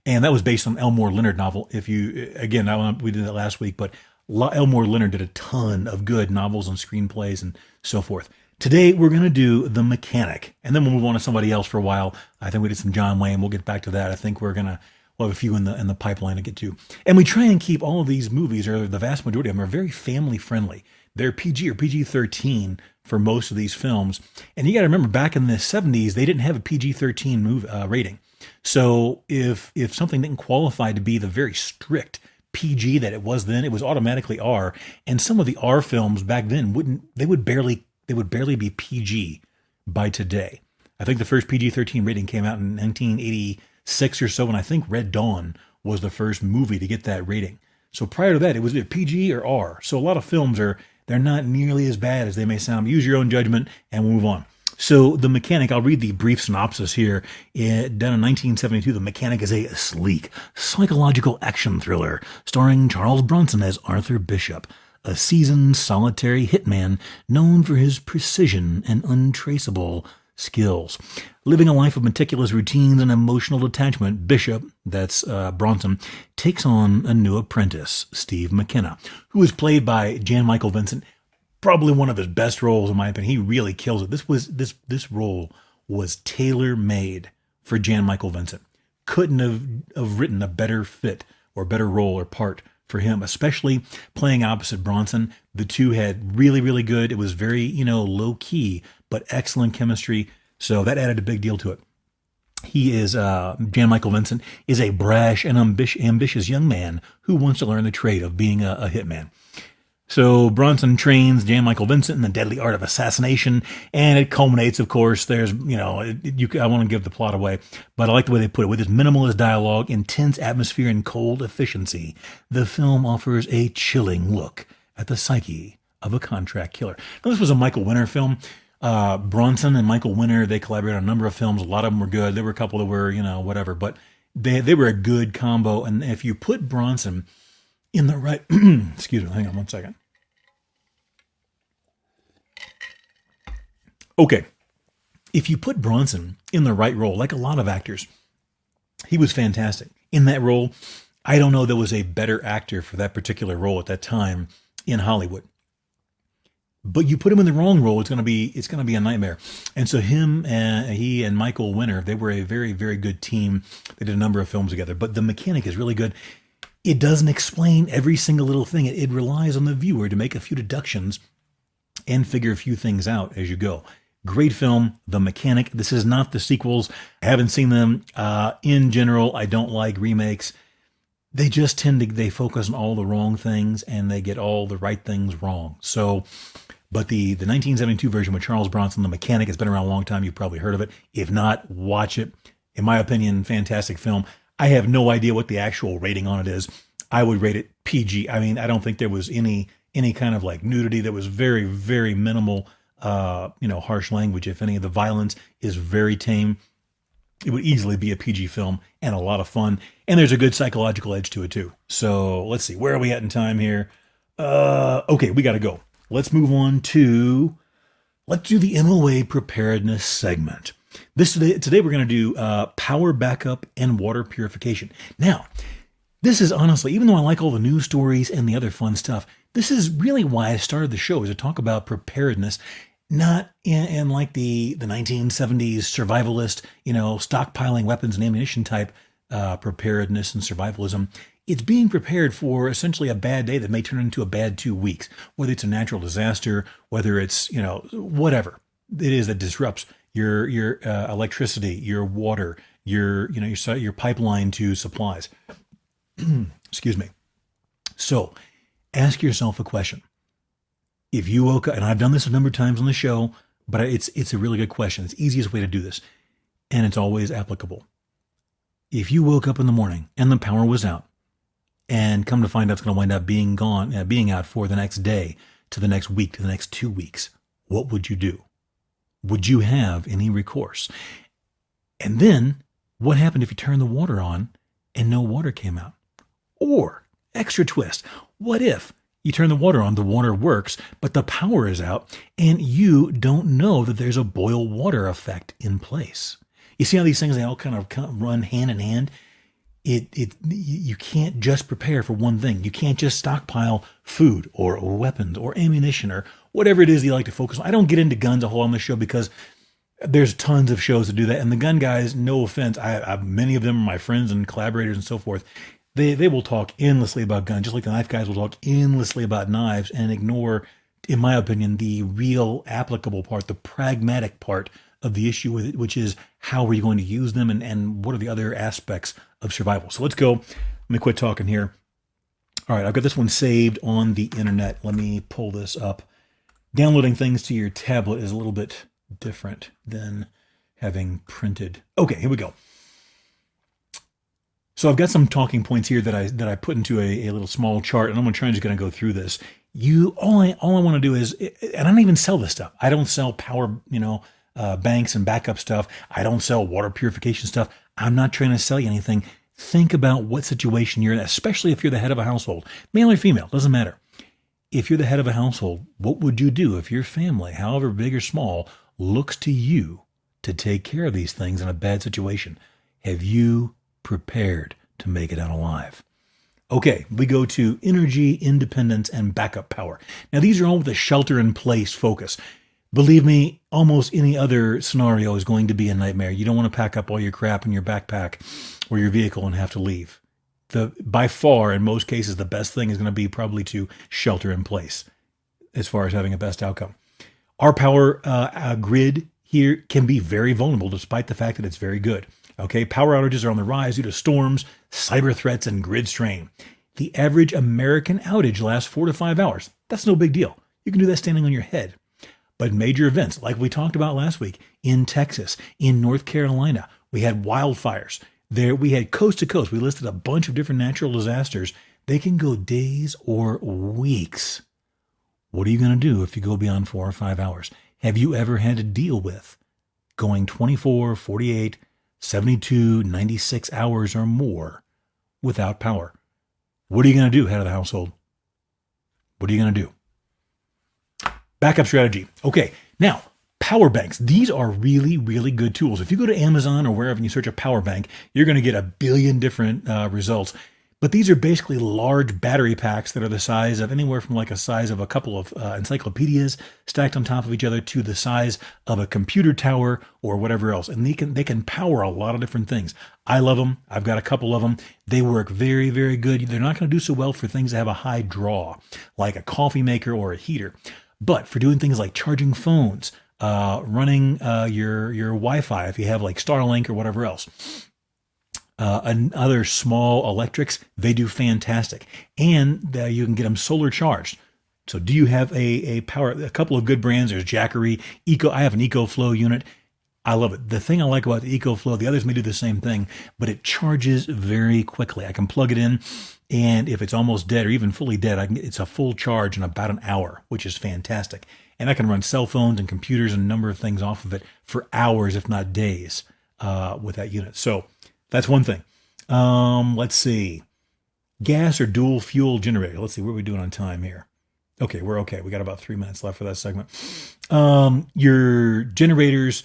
A: And that was based on Elmore Leonard novel. We did that last week, but Elmore Leonard did a ton of good novels and screenplays and so forth. Today, we're going to do The Mechanic, and then we'll move on to somebody else for a while. I think we did some John Wayne. We'll get back to that. I think we'll have a few in the pipeline to get to. And we try and keep all of these movies, or the vast majority of them, are very family friendly. They're PG or PG-13 for most of these films. And you got to remember, back in the 70s, they didn't have a PG-13 rating. So if something didn't qualify to be the very strict PG that it was then, it was automatically R. And some of the R films back then would barely be PG by today. I think the first PG-13 rating came out in 1986 or so, and I think Red Dawn was the first movie to get that rating. So prior to that, it was either PG or R. So a lot of films they're not nearly as bad as they may sound. Use your own judgment, and we'll move on. So The Mechanic, I'll read the brief synopsis here. Done in 1972, The Mechanic is a sleek, psychological action thriller starring Charles Bronson as Arthur Bishop, a seasoned solitary hitman known for his precision and untraceable skills. Living a life of meticulous routines and emotional detachment, Bishop, that's Bronson, takes on a new apprentice, Steve McKenna, who is played by Jan Michael Vincent. Probably one of his best roles, in my opinion. He really kills it. This role was tailor-made for Jan Michael Vincent. Couldn't have written a better fit or better role or part for him, especially playing opposite Bronson. The two had really, really good. It was very, low key, but excellent chemistry. So that added a big deal to it. He is, Jan Michael Vincent is a brash and ambitious young man who wants to learn the trade of being a hitman. So Bronson trains Jan Michael Vincent in the deadly art of assassination, and it culminates, of course, there's, I want to give the plot away, but I like the way they put it. With its minimalist dialogue, intense atmosphere, and cold efficiency, the film offers a chilling look at the psyche of a contract killer. Now, this was a Michael Winner film. Bronson and Michael Winner, they collaborated on a number of films. A lot of them were good. There were a couple that were, whatever, but they were a good combo. And if you put Bronson in the right, excuse me, hang on one second. Okay. If you put Bronson in the right role, like a lot of actors, he was fantastic. In that role, I don't know there was a better actor for that particular role at that time in Hollywood. But you put him in the wrong role, it's going to be a nightmare. And so he and Michael Winner, they were a very, very good team. They did a number of films together. But The Mechanic is really good. It doesn't explain every single little thing. It relies on the viewer to make a few deductions and figure a few things out as you go. Great film, The Mechanic. This is not the sequels. I haven't seen them. In general, I don't like remakes. They just they focus on all the wrong things and they get all the right things wrong. So, but the 1972 version with Charles Bronson, The Mechanic, has been around a long time. You've probably heard of it. If not, watch it. In my opinion, fantastic film. I have no idea what the actual rating on it is. I would rate it PG. I mean, I don't think there was any kind of like nudity. That was very, very minimal, harsh language. If any of the violence is very tame, it would easily be a PG film and a lot of fun. And there's a good psychological edge to it too. So let's see, where are we at in time here? Okay, we got to go. Let's move on to, let's do the MOA preparedness segment. Today we're going to do power backup and water purification. Now, this is honestly, even though I like all the news stories and the other fun stuff, this is really why I started the show, is to talk about preparedness, not in like the 1970s survivalist, stockpiling weapons and ammunition type preparedness and survivalism. It's being prepared for essentially a bad day that may turn into a bad 2 weeks, whether it's a natural disaster, whether it's, whatever it is that disrupts your electricity, your water, your pipeline to supplies. Excuse me. So ask yourself a question. If you woke up, and I've done this a number of times on the show, but it's a really good question. It's the easiest way to do this, and it's always applicable. If you woke up in the morning and the power was out, and come to find out it's going to wind up being out for the next day, to the next week, to the next 2 weeks, what would you do? Would you have any recourse? And then, what happened if you turned the water on and no water came out? Or, extra twist, what if you turn the water on, the water works, but the power is out, and you don't know that there's a boil water effect in place? You see how these things, they all kind of run hand in hand? You can't just prepare for one thing. You can't just stockpile food or weapons or ammunition or whatever it is you like to focus on. I don't get into guns a whole lot on the show because there's tons of shows that do that. And the gun guys, no offense, many of them are my friends and collaborators and so forth. They will talk endlessly about guns, just like the knife guys will talk endlessly about knives and ignore, in my opinion, the real applicable part, the pragmatic part of the issue with it, which is how are you going to use them and what are the other aspects of survival. So let's go. Let me quit talking here. All right, I've got this one saved on the internet. Let me pull this up. Downloading things to your tablet is a little bit different than having printed. Okay, here we go. So I've got some talking points here that I put into a little small chart, and I'm just going to go through this. All I want to do is, and I don't even sell this stuff. I don't sell power, banks and backup stuff. I don't sell water purification stuff. I'm not trying to sell you anything. Think about what situation you're in, especially if you're the head of a household, male or female, doesn't matter. If you're the head of a household, what would you do if your family, however big or small, looks to you to take care of these things in a bad situation? Have you prepared to make it out alive? Okay, we go to energy, independence, and backup power. Now, these are all with a shelter-in-place focus. Believe me, almost any other scenario is going to be a nightmare. You don't want to pack up all your crap in your backpack or your vehicle and have to leave. by far, in most cases, the best thing is going to be probably to shelter in place as far as having a best outcome. Our power grid here can be very vulnerable despite the fact that it's very good. Okay, power outages are on the rise due to storms, cyber threats, and grid strain. The average American outage lasts 4 to 5 hours. That's no big deal. You can do that standing on your head. But major events, like we talked about last week, in Texas, in North Carolina, we had wildfires. There we had coast to coast. We listed a bunch of different natural disasters. They can go days or weeks. What are you going to do if you go beyond 4 or 5 hours? Have you ever had to deal with going 24, 48, 72, 96 hours or more without power? What are you going to do, head of the household? What are you going to do? Backup strategy. Okay, now, power banks. These are really, really good tools. If you go to Amazon or wherever and you search a power bank, you're going to get a billion different results. But these are basically large battery packs that are the size of anywhere from like a size of a couple of encyclopedias stacked on top of each other to the size of a computer tower or whatever else. And they can power a lot of different things. I love them. I've got a couple of them. They work very, very good. They're not going to do so well for things that have a high draw, like a coffee maker or a heater. But for doing things like charging phones, running your Wi-Fi, if you have like Starlink or whatever else, and other small electrics, they do fantastic. And you can get them solar charged. So do you have a couple of good brands? There's Jackery, I have an EcoFlow unit. I love it. The thing I like about the EcoFlow, the others may do the same thing, but it charges very quickly. I can plug it in, and if it's almost dead or even fully dead, it's a full charge in about an hour, which is fantastic. And I can run cell phones and computers and a number of things off of it for hours, if not days, with that unit. So that's one thing. Let's see. Gas or dual fuel generator. Let's see, what are we doing on time here? Okay, we're okay. We got about 3 minutes left for that segment. Your generators.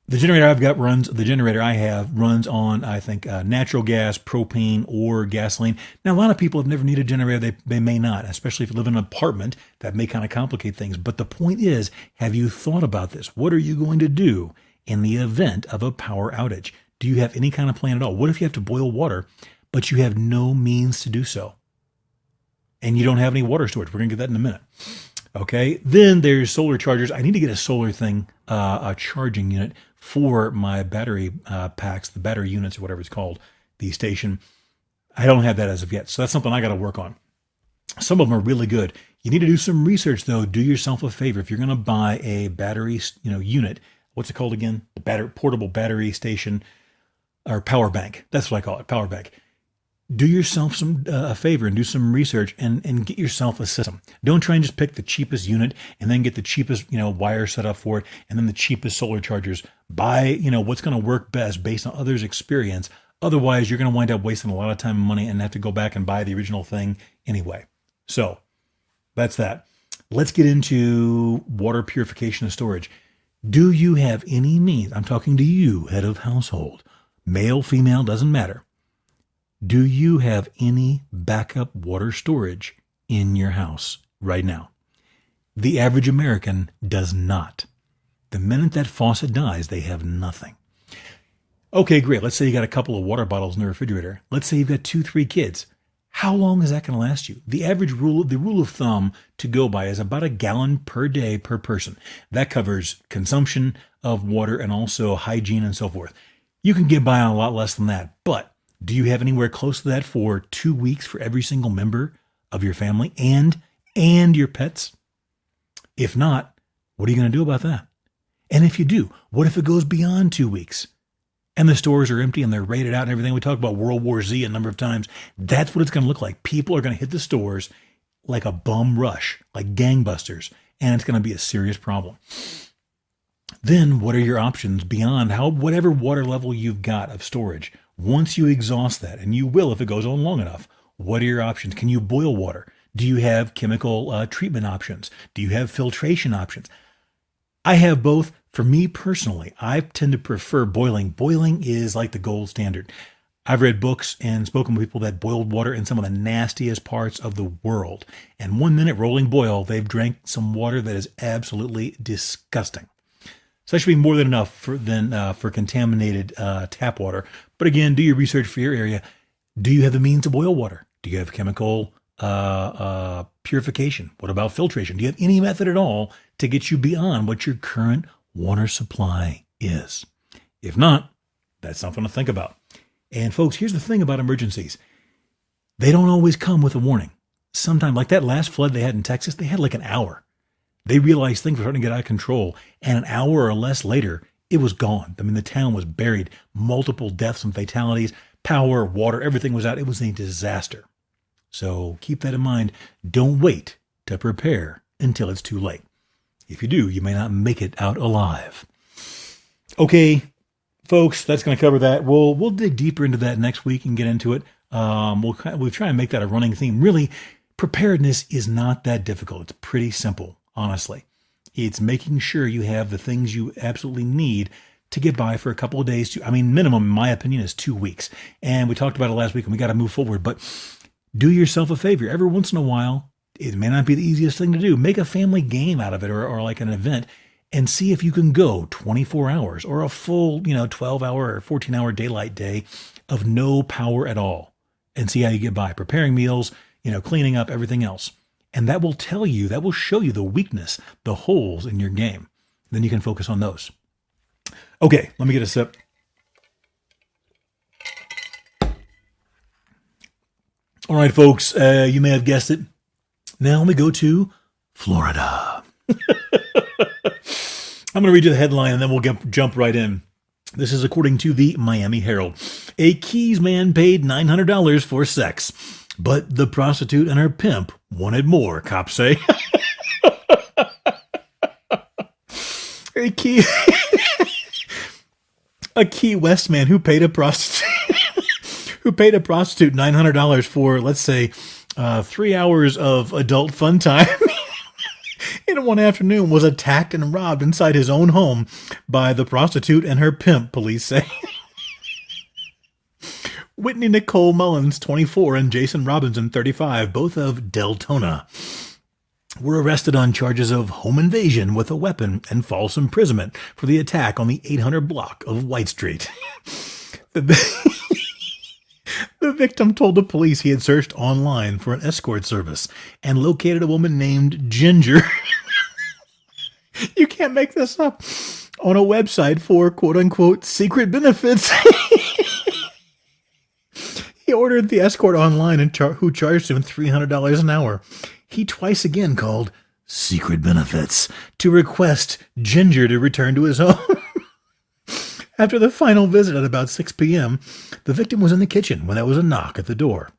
A: The generator I have runs on, I think, natural gas, propane, or gasoline. Now, a lot of people have never needed a generator. They may not, especially if you live in an apartment. That may kind of complicate things. But the point is, have you thought about this? What are you going to do in the event of a power outage? Do you have any kind of plan at all? What if you have to boil water, but you have no means to do so? And you don't have any water storage. We're going to get that in a minute. Okay, then there's solar chargers. I need to get a solar thing, a charging unit for my battery packs, the battery units or whatever it's called, the station. I don't have that as of yet, so that's something I got to work on. Some of them are really good. You need to do some research, though. Do yourself a favor. If you're going to buy a battery, unit, what's it called again? The portable battery station or power bank. That's what I call it, power bank. Do yourself a favor and do some research and get yourself a system. Don't try and just pick the cheapest unit and then get the cheapest, wire set up for it and then the cheapest solar chargers. Buy, what's going to work best based on others' experience. Otherwise, you're going to wind up wasting a lot of time and money and have to go back and buy the original thing anyway. So that's that. Let's get into water purification and storage. Do you have any means? I'm talking to you, head of household. Male, female, doesn't matter. Do you have any backup water storage in your house right now? The average American does not. The minute that faucet dies, they have nothing. Okay, great. Let's say you got a couple of water bottles in the refrigerator. Let's say you've got 2-3 kids. How long is that going to last you? The rule of thumb to go by is about a gallon per day per person. That covers consumption of water and also hygiene and so forth. You can get by on a lot less than that, but do you have anywhere close to that for 2 weeks for every single member of your family and your pets? If not, what are you going to do about that? And if you do, what if it goes beyond 2 weeks and the stores are empty and they're raided out and everything? We talked about World War Z a number of times. That's what it's going to look like. People are going to hit the stores like a bum rush, like gangbusters, and it's going to be a serious problem. Then what are your options beyond whatever water level you've got of storage? Once you exhaust that, and you will if it goes on long enough, what are your options? Can you boil water? Do you have chemical treatment options? Do you have filtration options? I have both. For me personally, I tend to prefer boiling. Boiling is like the gold standard. I've read books and spoken with people that boiled water in some of the nastiest parts of the world. And 1 minute rolling boil, they've drank some water that is absolutely disgusting. So that should be more than enough for contaminated tap water. But again, do your research for your area. Do you have the means to boil water? Do you have chemical purification? What about filtration? Do you have any method at all to get you beyond what your current water supply is? If not, that's something to think about. And folks, here's the thing about emergencies. They don't always come with a warning. Sometimes, like that last flood they had in Texas, they had like an hour. They realized things were starting to get out of control, and an hour or less later, it was gone. I mean, the town was buried. Multiple deaths and fatalities, power, water, everything was out. It was a disaster. So keep that in mind. Don't wait to prepare until it's too late. If you do, you may not make it out alive. Okay, folks, that's going to cover that. We'll dig deeper into that next week and get into it. We'll try and make that a running theme. Really, preparedness is not that difficult. It's pretty simple, honestly. It's making sure you have the things you absolutely need to get by for a couple of days. Minimum, in my opinion, is 2 weeks. And we talked about it last week, and we got to move forward. But do yourself a favor. Every once in a while, it may not be the easiest thing to do. Make a family game out of it or like an event and see if you can go 24 hours or a full, 12-hour or 14-hour daylight day of no power at all and see how you get by. Preparing meals, cleaning up, everything else. And that will show you the weakness, the holes in your game. Then you can focus on those. Okay, let me get a sip. All right, folks, you may have guessed it. Now we go to Florida. I'm going to read you the headline and then we'll jump right in. This is according to the Miami Herald. A Keys man paid $900 for sex, but the prostitute and her pimp wanted more, cops say. A Key West man who paid a prostitute $900 for, let's say, 3 hours of adult fun time in one afternoon was attacked and robbed inside his own home by the prostitute and her pimp, police say. Whitney Nicole Mullins, 24, and Jason Robinson, 35, both of Deltona, were arrested on charges of home invasion with a weapon and false imprisonment for the attack on the 800 block of White Street. The victim told the police he had searched online for an escort service and located a woman named Ginger. You can't make this up. On a website for quote-unquote secret benefits. He ordered the escort online and who charged him $300 an hour. He twice again called secret benefits to request Ginger to return to his home. After the final visit at about 6 p.m., the victim was in the kitchen when there was a knock at the door.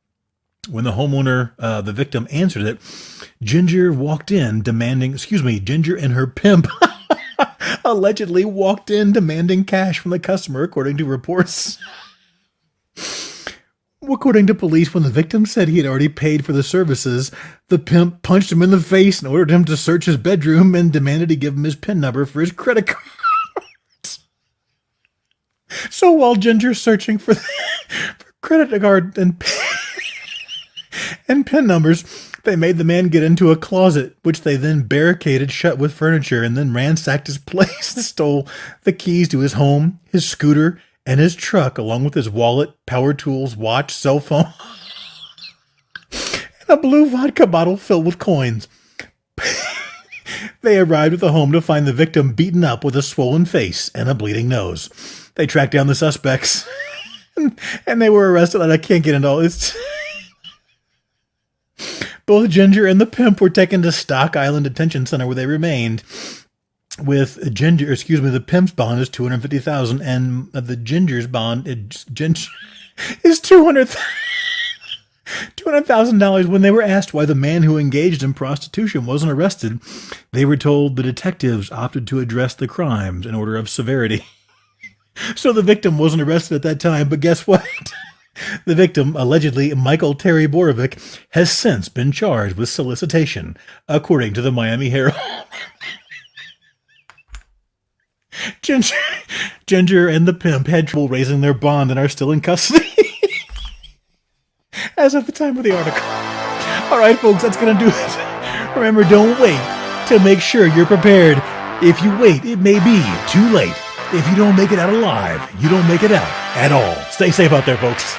A: When the homeowner, the victim, answered it, Ginger and her pimp allegedly walked in demanding cash from the customer, according to reports. According to police, when the victim said he had already paid for the services, the pimp punched him in the face and ordered him to search his bedroom and demanded he give him his PIN number for his credit card. So while Ginger's searching for credit card and PIN numbers, they made the man get into a closet, which they then barricaded shut with furniture and then ransacked his place and stole the keys to his home, his scooter, and his truck, along with his wallet, power tools, watch, cell phone, and a blue vodka bottle filled with coins. They arrived at the home to find the victim beaten up with a swollen face and a bleeding nose. They tracked down the suspects, and they were arrested. And I can't get into all this. Both Ginger and the pimp were taken to Stock Island Detention Center, where they remained. With the pimp's bond is $250,000, and the Ginger's bond is $200,000. When they were asked why the man who engaged in prostitution wasn't arrested, they were told the detectives opted to address the crimes in order of severity. So the victim wasn't arrested at that time, but guess what? The victim, allegedly Michael Terry Borovic, has since been charged with solicitation, according to the Miami Herald. Ginger and the pimp had trouble raising their bond and are still in custody as of the time of the article. All right, folks, that's going to do it. Remember, don't wait to make sure you're prepared. If you wait, it may be too late. If you don't make it out alive, you don't make it out at all. Stay safe out there, folks.